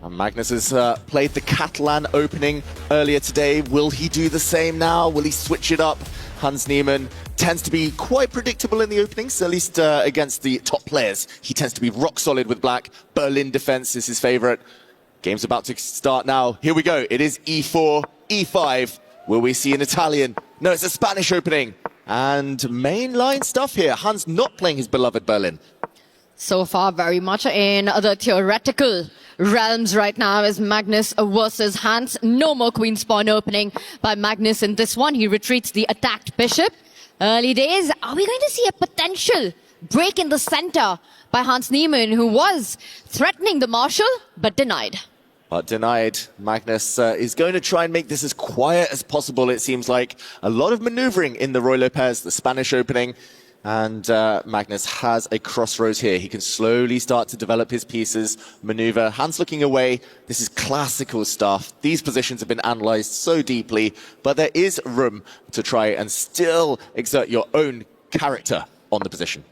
Magnus has played the Catalan opening earlier today. Will he do the same now? Will he switch it up? Hans Niemann tends to be quite predictable in the openings, at least against the top players. He tends to be rock solid with black. Berlin defense is his favorite. Game's about to start now. Here we go. It is E4, E5. Will we see an Italian? No, it's a Spanish opening. And mainline stuff here. Hans not playing his beloved Berlin. So far, very much in the theoretical realms right now is Magnus versus Hans. No more queen spawn opening by Magnus in this one. He retreats the attacked bishop. Early days. Are we going to see a potential break in the center by Hans Niemann, who was threatening the marshal, but denied? But denied. Magnus is going to try and make this as quiet as possible, it seems like. A lot of maneuvering in the Roy Lopez, the Spanish opening. And Magnus has a crossroads here. He can slowly start to develop his pieces, maneuver. Hans looking away. This is classical stuff. These positions have been analyzed so deeply, but there is room to try and still exert your own character on the position.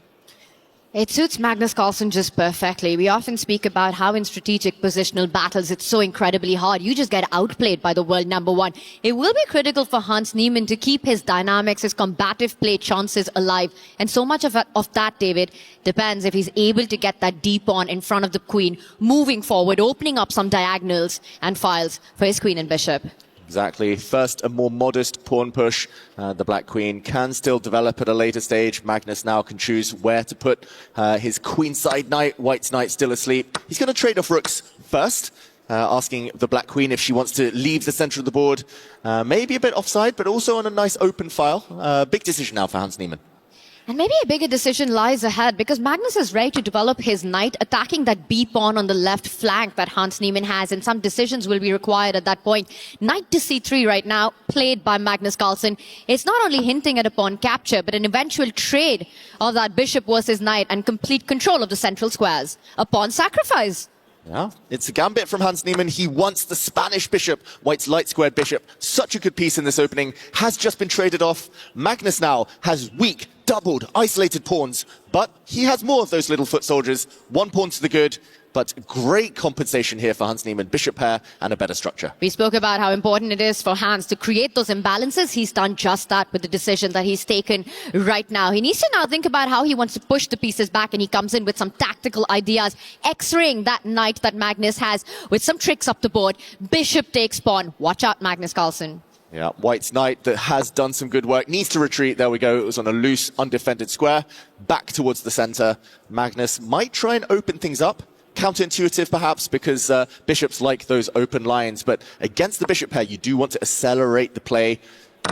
It suits Magnus Carlsen just perfectly. We often speak about how in strategic positional battles it's so incredibly hard. You just get outplayed by the world number one. It will be critical for Hans Niemann to keep his dynamics, his combative play chances alive. And so much of that, David, depends if he's able to get that deep pawn in front of the queen, moving forward, opening up some diagonals and files for his queen and bishop. Exactly. First, a more modest pawn push. The black queen can still develop at a later stage. Magnus now can choose where to put his queenside knight. White's knight still asleep. He's going to trade off rooks first, asking the black queen if she wants to leave the center of the board. Maybe a bit offside, but also on a nice open file. Big decision now for Hans Niemann. And maybe a bigger decision lies ahead because Magnus is ready to develop his knight, attacking that B pawn on the left flank that Hans Niemann has, and some decisions will be required at that point. Knight to C3 right now, played by Magnus Carlsen. It's not only hinting at a pawn capture, but an eventual trade of that bishop versus knight and complete control of the central squares. A pawn sacrifice. Yeah, it's a gambit from Hans Niemann. He wants the Spanish bishop. White's light squared bishop. Such a good piece in this opening. Has just been traded off. Magnus now has weak, doubled, isolated pawns. But he has more of those little foot soldiers. One pawn to the good. But great compensation here for Hans Niemann. Bishop pair and a better structure. We spoke about how important it is for Hans to create those imbalances. He's done just that with the decision that he's taken right now. He needs to now think about how he wants to push the pieces back, and he comes in with some tactical ideas, X-raying that knight that Magnus has with some tricks up the board. Bishop takes pawn. Watch out, Magnus Carlsen. Yeah, White's knight that has done some good work. Needs to retreat. There we go. It was on a loose, undefended square. Back towards the center. Magnus might try and open things up. Counterintuitive perhaps, because bishops like those open lines, but against the bishop pair you do want to accelerate the play.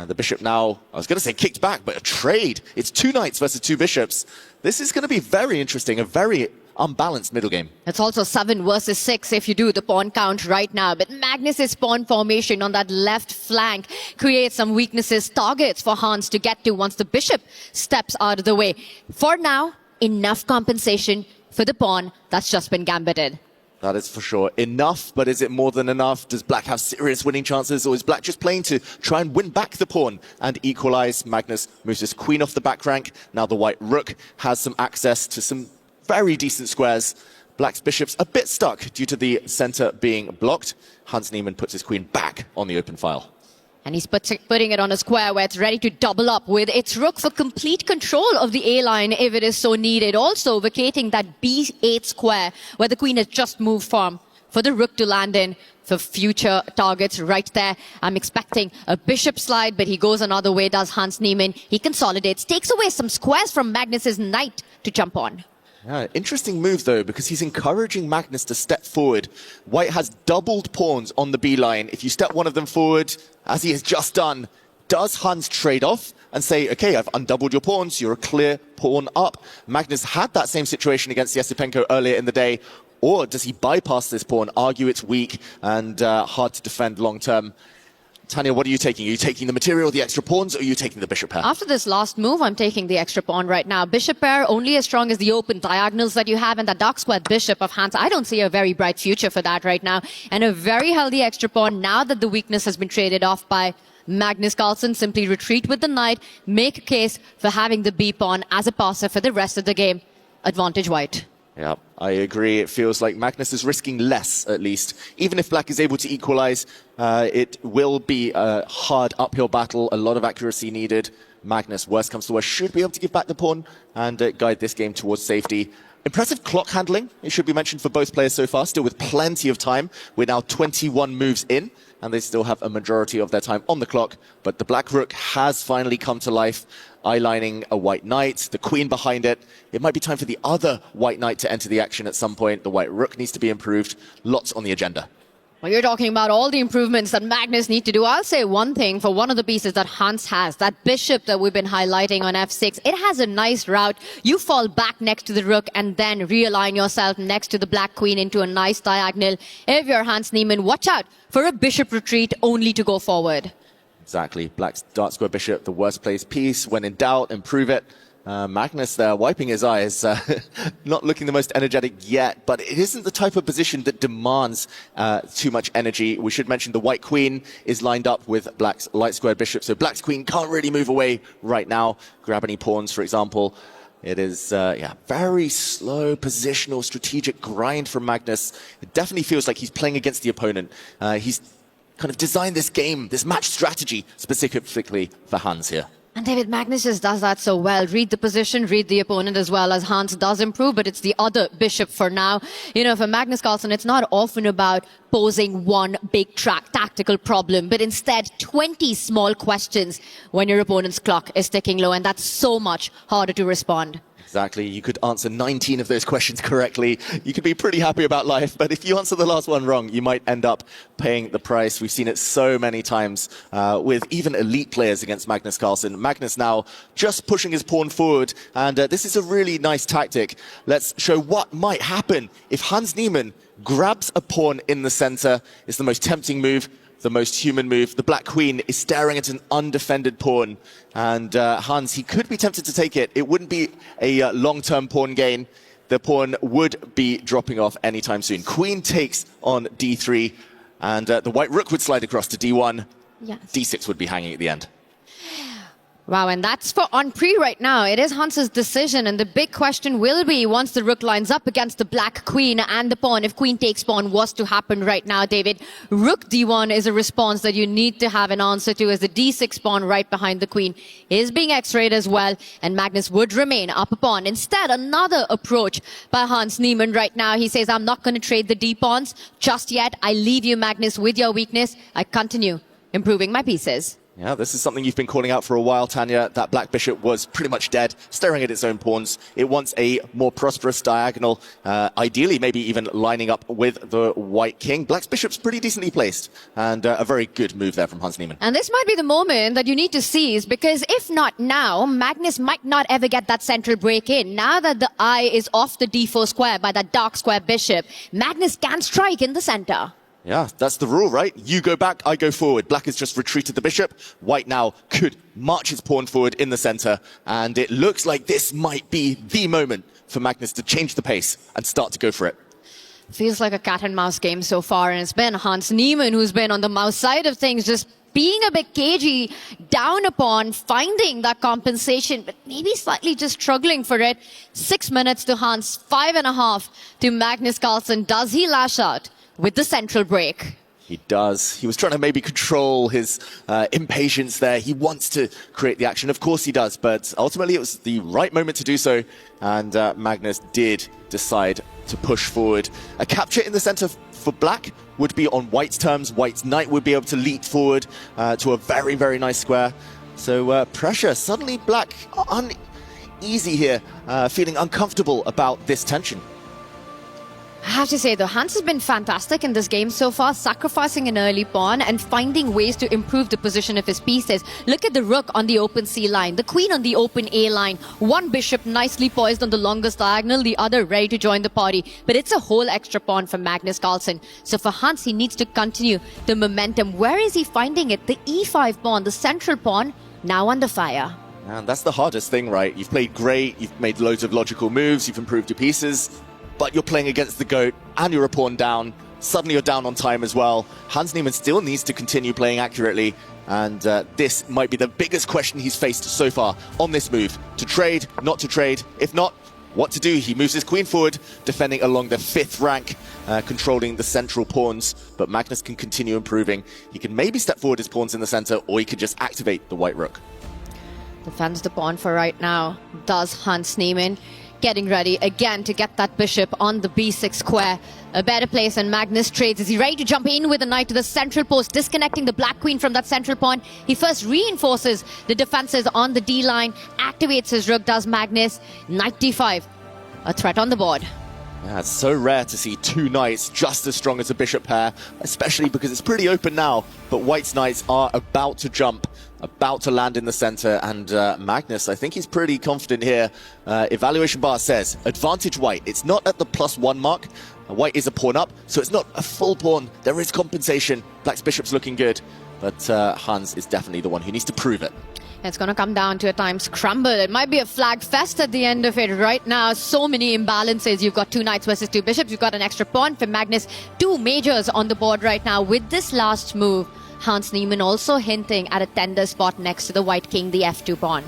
The bishop now, I was going to say kicked back, but a trade. It's two knights versus two bishops. This is going to be very interesting, a very unbalanced middle game. It's also 7 versus 6 if you do the pawn count right now. But Magnus's pawn formation on that left flank creates some weaknesses, targets for Hans to get to once the bishop steps out of the way. For now, enough compensation for the pawn that's just been gambited. That is for sure enough, but is it more than enough? Does black have serious winning chances, or is black just playing to try and win back the pawn and equalize? Magnus moves his queen off the back rank. Now the white rook has some access to some very decent squares. Black's bishop's a bit stuck due to the center being blocked. Hans Niemann puts his queen back on the open file. And he's putting it on a square where it's ready to double up with its rook for complete control of the A-line if it is so needed. Also vacating that B8 square where the queen has just moved from for the rook to land in for future targets right there. I'm expecting a bishop slide, but he goes another way, does Hans Niemann. He consolidates, takes away some squares from Magnus's knight to jump on. Yeah, interesting move, though, because he's encouraging Magnus to step forward. White has doubled pawns on the B line. If you step one of them forward, as he has just done, does Hans trade off and say, okay, I've undoubled your pawns, you're a clear pawn up? Magnus had that same situation against Yesipenko earlier in the day. Or does he bypass this pawn, argue it's weak and hard to defend long term? Tanya, what are you taking? Are you taking the material, the extra pawns, or are you taking the bishop pair? After this last move, I'm taking the extra pawn right now. Bishop pair only as strong as the open diagonals that you have, and that dark square bishop of Hans. I don't see a very bright future for that right now. And a very healthy extra pawn now that the weakness has been traded off by Magnus Carlsen. Simply retreat with the knight, make a case for having the B pawn as a passer for the rest of the game. Advantage white. Yeah. I agree. It feels like Magnus is risking less, at least. Even if Black is able to equalize, it will be a hard uphill battle, a lot of accuracy needed. Magnus, worst comes to worst, should be able to give back the pawn and guide this game towards safety. Impressive clock handling, it should be mentioned, for both players so far, still with plenty of time. We're now 21 moves in, and they still have a majority of their time on the clock. But the Black Rook has finally come to life, eyelining a White Knight, the Queen behind it. It might be time for the other White Knight to enter the action at some point. The White Rook needs to be improved. Lots on the agenda. Well, you're talking about all the improvements that Magnus need to do. I'll say one thing for one of the pieces that Hans has, that bishop that we've been highlighting on f6. It has a nice route. You fall back next to the rook and then realign yourself next to the Black Queen into a nice diagonal. If you're Hans Niemann, watch out for a bishop retreat only to go forward. Exactly. Black's dark square bishop, the worst placed piece. When in doubt, improve it. Magnus there, wiping his eyes, not looking the most energetic yet, but it isn't the type of position that demands too much energy. We should mention the White Queen is lined up with Black's light square bishop, so Black's Queen can't really move away right now, grab any pawns, for example. It is, very slow, positional, strategic grind from Magnus. It definitely feels like he's playing against the opponent. He's kind of designed this game, this match strategy, specifically for Hans here. And David, Magnus just does that so well. Read the position, read the opponent as well, as Hans does improve, but it's the other bishop for now. You know, for Magnus Carlsen, it's not often about posing one big tactical problem, but instead 20 small questions when your opponent's clock is ticking low, and that's so much harder to respond. Exactly. You could answer 19 of those questions correctly. You could be pretty happy about life, but if you answer the last one wrong, you might end up paying the price. We've seen it so many times with even elite players against Magnus Carlsen. Magnus now just pushing his pawn forward, and this is a really nice tactic. Let's show what might happen if Hans Niemann grabs a pawn in the center. It's the most tempting move, the most human move. The Black Queen is staring at an undefended pawn, and Hans, he could be tempted to take it. It wouldn't be a long-term pawn gain. The pawn would be dropping off anytime soon. Queen takes on d3, and the White Rook would slide across to d1. Yes. d6 would be hanging at the end. Wow, and that's for on pre right now. It is Hans's decision, and the big question will be, once the rook lines up against the Black Queen and the pawn, if queen takes pawn was to happen right now, David, rook d1 is a response that you need to have an answer to, as the d6 pawn right behind the queen is being x-rayed as well, and Magnus would remain up a pawn. Instead, another approach by Hans Niemann right now. He says, I'm not going to trade the d-pawns just yet. I leave you, Magnus, with your weakness. I continue improving my pieces. Yeah, this is something you've been calling out for a while, Tanya. That Black Bishop was pretty much dead, staring at its own pawns. It wants a more prosperous diagonal, ideally maybe even lining up with the White King. Black's Bishop's pretty decently placed, and a very good move there from Hans Niemann. And this might be the moment that you need to seize, because if not now, Magnus might not ever get that central break in. Now that the eye is off the d4 square by that dark square bishop, Magnus can strike in the center. Yeah, that's the rule, right? You go back, I go forward. Black has just retreated the bishop. White now could march his pawn forward in the center. And it looks like this might be the moment for Magnus to change the pace and start to go for it. Feels like a cat and mouse game so far. And it's been Hans Niemann who's been on the mouse side of things, just being a bit cagey, down upon, finding that compensation, but maybe slightly just struggling for it. 6 minutes to Hans, 5.5 to Magnus Carlsen. Does he lash out with the central break? He does. He was trying to maybe control his impatience there. He wants to create the action. Of course he does, but ultimately it was the right moment to do so. And Magnus did decide to push forward. A capture in the center for Black would be on White's terms. White's knight would be able to leap forward to a very, very nice square. So pressure. Suddenly Black uneasy here, feeling uncomfortable about this tension. I have to say, though, Hans has been fantastic in this game so far, sacrificing an early pawn and finding ways to improve the position of his pieces. Look at the rook on the open C line, the queen on the open A line, one bishop nicely poised on the longest diagonal, the other ready to join the party. But it's a whole extra pawn for Magnus Carlsen. So for Hans, he needs to continue the momentum. Where is he finding it? The E5 pawn, the central pawn, now under fire. And that's the hardest thing, right? You've played great, you've made loads of logical moves, you've improved your pieces, but you're playing against the GOAT and you're a pawn down. Suddenly you're down on time as well. Hans Niemann still needs to continue playing accurately, and this might be the biggest question he's faced so far on this move. To trade, not to trade. If not, what to do. He moves his queen forward, defending along the 5th rank, controlling the central pawns. But Magnus can continue improving. He can maybe step forward his pawns in the center, or he could just activate the white rook. Defends the pawn for right now. Does Hans Niemann. Getting ready again to get that bishop on the b6 square. A better place, and Magnus trades. Is he ready to jump in with a knight to the central post, disconnecting the black queen from that central pawn? He first reinforces the defenses on the d line, activates his rook, does Magnus. Knight d5, a threat on the board. Yeah, it's so rare to see 2 knights just as strong as a bishop pair, especially because it's pretty open now. But White's knights are about to jump, about to land in the center, and Magnus, I think he's pretty confident here. Evaluation bar says advantage White. It's not at the +1 mark. White is a pawn up, so it's not a full pawn. There is compensation. Black's bishop's looking good, but Hans is definitely the one who needs to prove it. It's going to come down to a time scramble. It might be a flag fest at the end of it right now. So many imbalances. You've got 2 knights versus 2 bishops. You've got an extra pawn for Magnus. 2 majors on the board right now. With this last move, Hans Niemann also hinting at a tender spot next to the white king, the f2 pawn.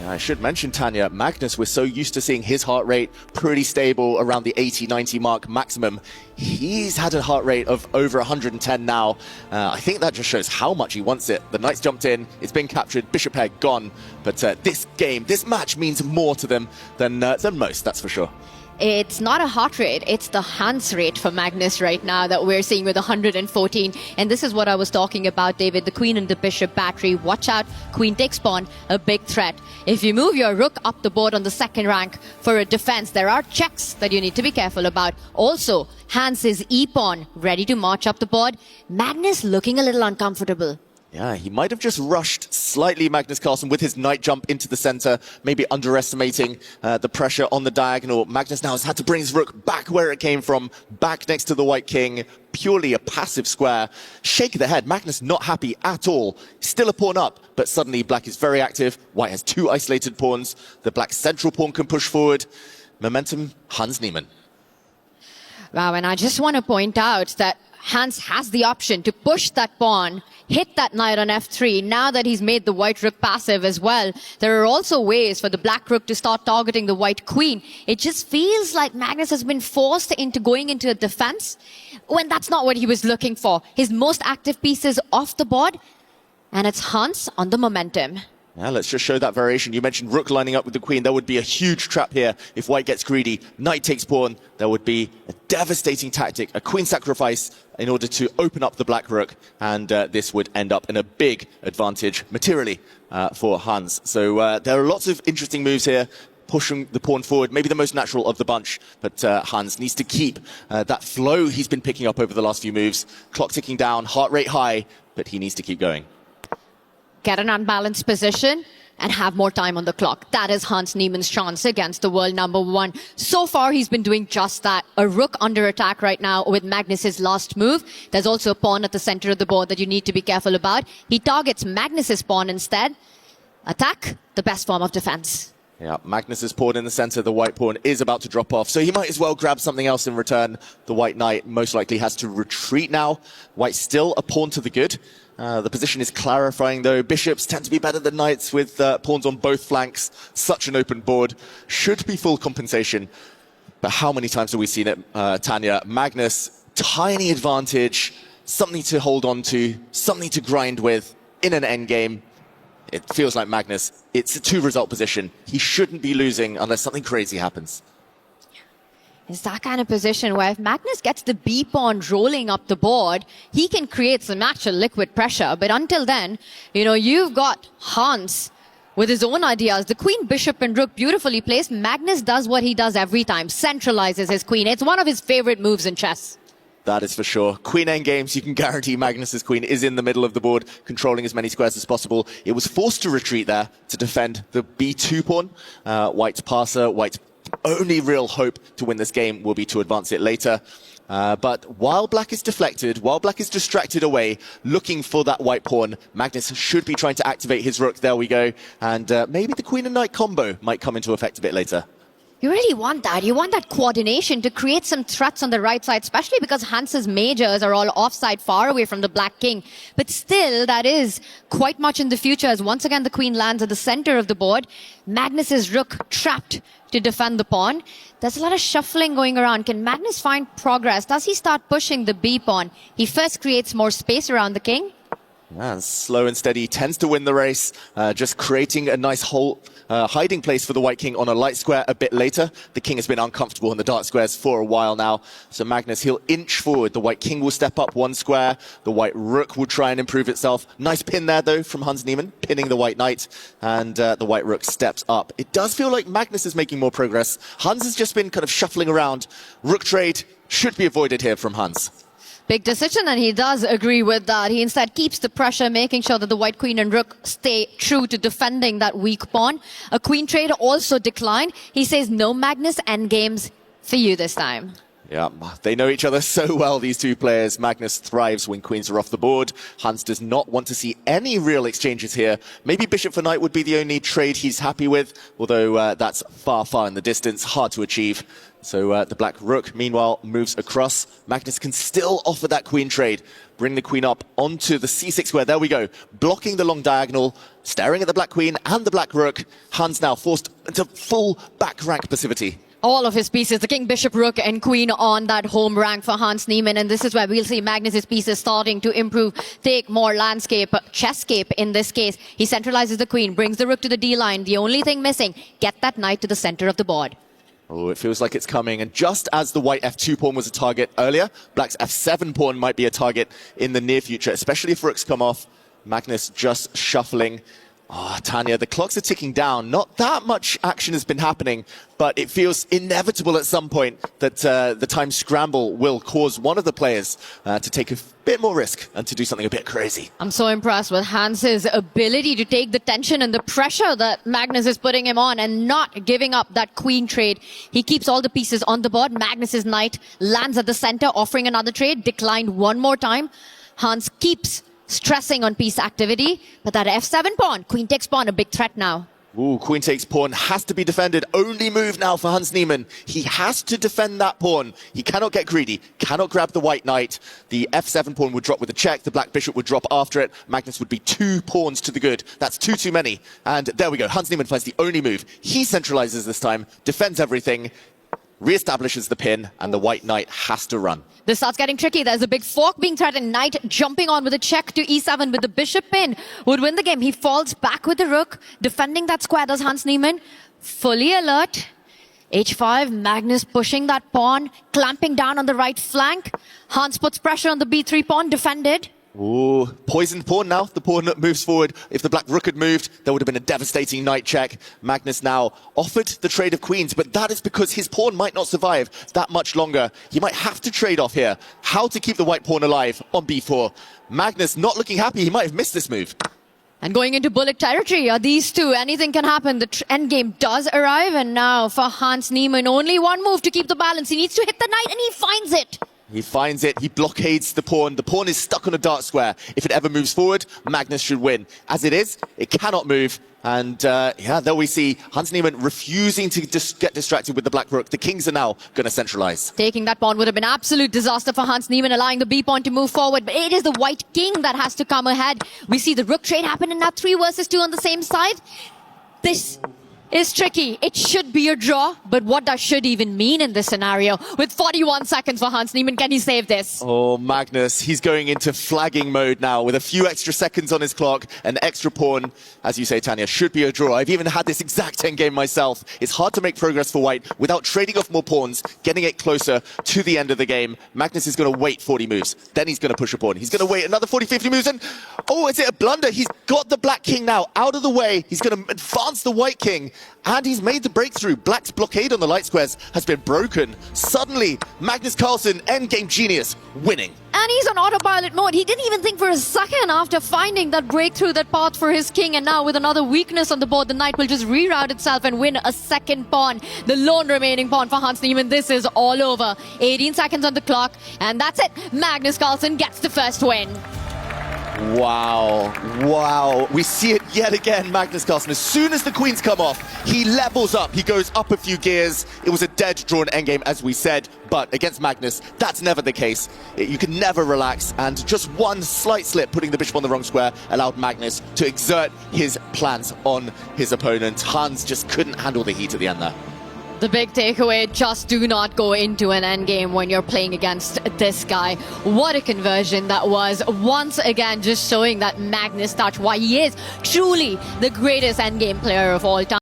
I should mention, Tanya, Magnus, we're so used to seeing his heart rate pretty stable around the 80-90 mark maximum. He's had a heart rate of over 110 now. I think that just shows how much he wants it. The knight's jumped in, it's been captured, bishop pair gone. But this game, this match means more to them than most, that's for sure. It's not a heart rate, it's the Hans rate for Magnus right now that we're seeing with 114. And this is what I was talking about, David. The queen and the bishop battery. Watch out, queen takes pawn, a big threat. If you move your rook up the board on the 2nd rank for a defense, there are checks that you need to be careful about. Also, Hans's e-pawn ready to march up the board. Magnus looking a little uncomfortable. Yeah, he might have just rushed slightly, Magnus Carlsen, with his knight jump into the center, maybe underestimating the pressure on the diagonal. Magnus now has had to bring his rook back where it came from, back next to the white king, purely a passive square. Shake of the head, Magnus not happy at all. Still a pawn up, but suddenly black is very active. White has 2 isolated pawns. The black central pawn can push forward. Momentum, Hans Niemann. Wow, and I just want to point out that Hans has the option to push that pawn, hit that knight on f3. Now that he's made the white rook passive as well, there are also ways for the black rook to start targeting the white queen. It just feels like Magnus has been forced into going into a defense when that's not what he was looking for. His most active piece is off the board, and it's Hans on the momentum. Yeah, let's just show that variation. You mentioned rook lining up with the queen. There would be a huge trap here if white gets greedy. Knight takes pawn. There would be a devastating tactic, a queen sacrifice in order to open up the black rook. And this would end up in a big advantage materially for Hans. So there are lots of interesting moves here, pushing the pawn forward, maybe the most natural of the bunch. But Hans needs to keep that flow he's been picking up over the last few moves. Clock ticking down, heart rate high, but he needs to keep going. Get an unbalanced position and have more time on the clock. That is Hans Niemann's chance against the world #1. So far, he's been doing just that. A rook under attack right now with Magnus's last move. There's also a pawn at the center of the board that you need to be careful about. He targets Magnus's pawn instead. Attack, the best form of defense. Yeah, Magnus's pawn in the center, the white pawn is about to drop off, so he might as well grab something else in return. The white knight most likely has to retreat now. White's still a pawn to the good. The position is clarifying, though. Bishops tend to be better than knights with pawns on both flanks. Such an open board. Should be full compensation. But how many times have we seen it, Tanya? Magnus, tiny advantage, something to hold on to, something to grind with in an endgame. It feels like Magnus, it's a 2-result position. He shouldn't be losing unless something crazy happens. It's that kind of position where if Magnus gets the B pawn rolling up the board, he can create some actual liquid pressure. But until then, you know, you've got Hans with his own ideas. The queen, bishop, and rook beautifully placed. Magnus does what he does every time, centralizes his queen. It's one of his favorite moves in chess. That is for sure. Queen endgames, you can guarantee Magnus's queen is in the middle of the board, controlling as many squares as possible. It was forced to retreat there to defend the B2 pawn. White's passer, White's only real hope to win this game will be to advance it later. But while black is deflected, while black is distracted away, looking for that white pawn, Magnus should be trying to activate his rook. There we go. And maybe the queen and knight combo might come into effect a bit later. You really want that. You want that coordination to create some threats on the right side, especially because Hans's majors are all offside, far away from the Black King. But still, that is quite much in the future as once again the Queen lands at the center of the board. Magnus's rook trapped to defend the pawn. There's a lot of shuffling going around. Can Magnus find progress? Does he start pushing the B pawn? He first creates more space around the king. Yeah, slow and steady tends to win the race, just creating a nice hiding place for the white king on a light square a bit later. The king has been uncomfortable in the dark squares for a while now. So Magnus, he'll inch forward. The white king will step up one square. The white rook will try and improve itself. Nice pin there, though, from Hans Niemann, pinning the white knight. And the white rook steps up. It does feel like Magnus is making more progress. Hans has just been kind of shuffling around. Rook trade should be avoided here from Hans. Big decision, and he does agree with that. He instead keeps the pressure, making sure that the white queen and rook stay true to defending that weak pawn. A queen trade also declined. He says, no Magnus endgames for you this time. Yeah, they know each other so well, these two players. Magnus thrives when queens are off the board. Hans does not want to see any real exchanges here. Maybe bishop for knight would be the only trade he's happy with, although that's far, far in the distance, hard to achieve. So the black rook, meanwhile, moves across. Magnus can still offer that queen trade. Bring the queen up onto the c6 square. There we go. Blocking the long diagonal, staring at the black queen and the black rook. Hans now forced into full back rank passivity. All of his pieces, the king, bishop, rook, and queen on that home rank for Hans Niemann. And this is where we'll see Magnus's pieces starting to improve, take more landscape, chesscape in this case. He centralizes the queen, brings the rook to the D line. The only thing missing, get that knight to the center of the board. Oh, it feels like it's coming. And just as the white f2 pawn was a target earlier, black's f7 pawn might be a target in the near future, especially if rooks come off. Magnus just shuffling. Oh, Tanya, the clocks are ticking down. Not that much action has been happening, but it feels inevitable at some point that the time scramble will cause one of the players to take a bit more risk and to do something a bit crazy. I'm so impressed with Hans's ability to take the tension and the pressure that Magnus is putting him on and not giving up that queen trade. He keeps all the pieces on the board. Magnus's knight lands at the center, offering another trade, declined one more time. Hans keeps stressing on piece activity, but that f7 pawn, queen takes pawn, a big threat now. Ooh, queen takes pawn has to be defended. Only move now for Hans Niemann. He has to defend that pawn. He cannot get greedy, cannot grab the white knight. The f7 pawn would drop with a check. The black bishop would drop after it. Magnus would be 2 pawns to the good. That's too many. And there we go. Hans Niemann finds the only move. He centralizes this time, defends everything, re-establishes the pin, and the white knight has to run. This starts getting tricky. There's a big fork being threatened. Knight jumping on with a check to e7 with the bishop pin would win the game. He falls back with the rook, defending that square. Does Hans Niemann. Fully alert. h5, Magnus pushing that pawn, clamping down on the right flank. Hans puts pressure on the b3 pawn, defended. Ooh, poisoned pawn now. The pawn moves forward. If the black rook had moved, there would have been a devastating knight check. Magnus now offered the trade of queens, but that is because his pawn might not survive that much longer. He might have to trade off here. How to keep the white pawn alive on b4. Magnus not looking happy. He might have missed this move. And going into bullet territory are these two. Anything can happen. The endgame does arrive, and now for Hans Niemann, only one move to keep the balance. He needs to hit the knight, and he finds it. He finds it, he blockades the pawn. The pawn is stuck on a dark square. If it ever moves forward, Magnus should win. As it is, it cannot move. And yeah, there we see Hans Niemann refusing to get distracted with the black rook. The kings are now going to centralize. Taking that pawn would have been absolute disaster for Hans Niemann, allowing the b pawn to move forward. But it is the white king that has to come ahead. We see the rook trade happen, and now 3 versus 2 on the same side. This is tricky. It should be a draw, but what does should even mean in this scenario? With 41 seconds for Hans Niemann, can he save this? Oh, Magnus, he's going into flagging mode now with a few extra seconds on his clock. An extra pawn, as you say, Tanya, should be a draw. I've even had this exact endgame myself. It's hard to make progress for white without trading off more pawns, getting it closer to the end of the game. Magnus is going to wait 40 moves. Then he's going to push a pawn. He's going to wait another 40, 50 moves. And, oh, is it a blunder? He's got the black king now out of the way. He's going to advance the white king. And he's made the breakthrough. Black's blockade on the light squares has been broken. Suddenly, Magnus Carlsen, endgame genius, winning. And he's on autopilot mode. He didn't even think for a second after finding that breakthrough, that path for his king. And now with another weakness on the board, the knight will just reroute itself and win a second pawn. The lone remaining pawn for Hans Niemann. This is all over. 18 seconds on the clock. And that's it. Magnus Carlsen gets the first win. Wow. We see it yet again, Magnus Carlsen. As soon as the queens come off, he levels up. He goes up a few gears. It was a dead drawn endgame, as we said, but against Magnus, that's never the case. You can never relax, and just one slight slip, putting the bishop on the wrong square, allowed Magnus to exert his plans on his opponent. Hans just couldn't handle the heat at the end there. The big takeaway, just do not go into an endgame when you're playing against this guy. What a conversion that was. Once again, just showing that Magnus touch, why he is truly the greatest endgame player of all time.